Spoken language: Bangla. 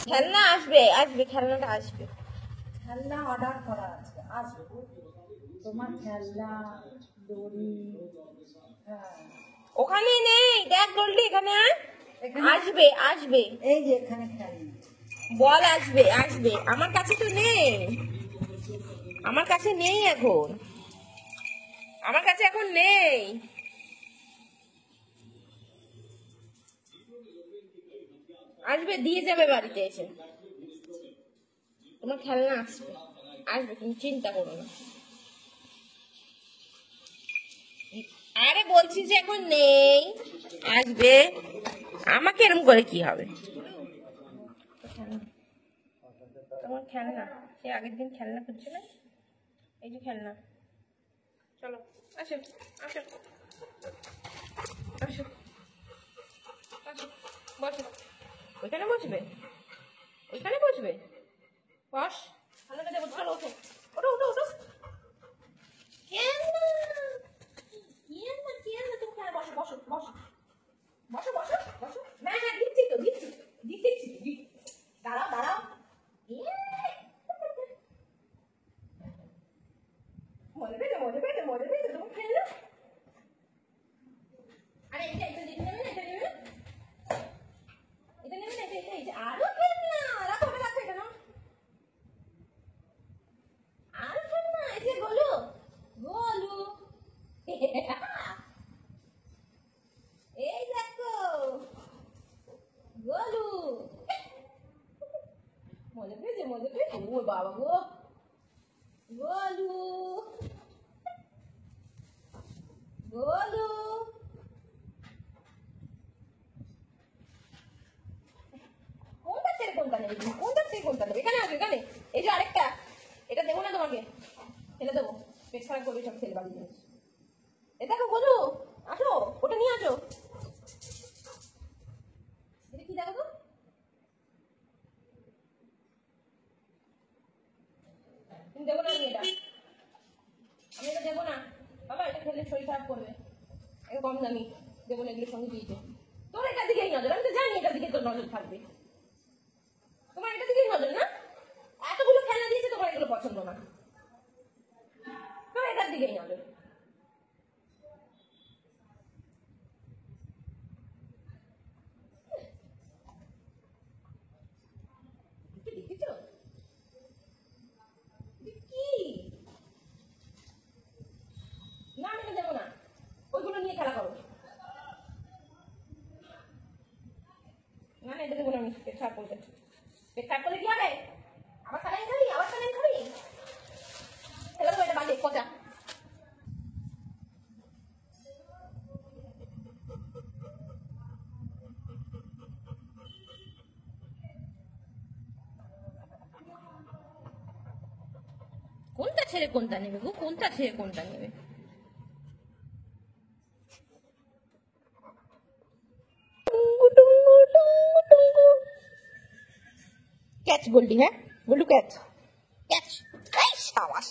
খেলনা আসবে আসবে, খেলনাটা আসবে। খেলনা অর্ডার করা আছে, আসবে তোমার খেলনা দড়ি। হ্যাঁ ওখানে নেই, দেখ গোল্ডি এখানে আয়। আসবে আসবে, এই যে এখানে খেলনা বল আসবে আসবে। আমার কাছে তো নেই, আমার কাছে নেই এখন, আমার কাছে এখন নেই। আসবে, দিয়ে যাবে বাড়িতে এসে। তোমার খেলনা আসবে আসবে, তুমি চিন্তা করো না। আরে বলছি যে এখন নেই, আসবে। আমাকে এরকম করে কি হবে? তোমার খেলনা, সে আগের দিন খেলনা খুঁজছে না, এই যে খেলনা। চলো আসো আসো আসো আসো, বসো। ওইখানে বসবে, ওইখানে বসবে, বস। খেলনাটা দেবো, চলো ওঠো ওঠো ওঠো ওঠো। খেলনা খেলনা খেলনা, তুমি খেলনা, বসো বসো বসো বসো বসো বসো। হ্যাঁ হ্যাঁ, দিচ্ছি তো দিচ্ছি দিচ্ছি দিচ্ছি। দাঁড়াও দাঁড়াও। মজা পেয়েছে মজা পেয়েছে মজা পেয়েছে তোমার খেলনা। আরে এটা এটা দিতে নেবে না, এটা নেবে না, এটা নেবে না, এটা এটা আরো খেলনা। রাখো ওটা, রাখো এটা নাও। আরো খেলনা, এই যে গোলু গোলু। এই দেখো গোলু, মজা পেয়েছে মজা পেয়েছে। ও বাবা গো, গোলু গোলু। কোনটা ছেড়ে কোনটা নেবে তুমি, কোনটা ছেড়ে কোনটা নেবে? এখানে আসো এখানে, এই যে আরেকটা, এটা দেবো না তোমাকে, ফেলে দেবো, পেট খারাপ করবে সব ছেলে বাড়ি জিনিস। এ দেখো গোলু, আসো ওটা নিয়ে আসো। এটা কি দেখো তো, তুমি দেবো না, আমি এটা, আমি এটা দেবো না বাবা, এটা খেলে শরীর খারাপ করবে, এটা কম দামি, দেবো না, এগুলো সঙ্গে দিয়েছে। তোর এটার দিকেই নজর, আমি তো জানি এটার দিকে তোর নজর থাকবে, তোমার এটার দিকেই নজর না। এতগুলো খেলনা দিয়েছে, তোমার এগুলো পছন্দ না, তোমার এটার দিকেই নজর। দেখেছো কি? না আমি এটা দেবো না, ওইগুলো নিয়ে খেলা করো। না না, এটা দেবো না আমি, পেট খারাপ করবে। পেট খারাপ করলে কি হবে? আবার স্যালাইন খাবি, আবার স্যালাইন খাবি, ফেলে দেবো এটা বাজে পচা। কোনটা ছেড়ে কোনটা নেবে গো, কোনটা ছেড়ে কোনটা নেবে? ক্যাচ গোল্ডি, হ্যাঁ গোল্ডু ক্যাচ, ক্যাচ, এই সাবাস।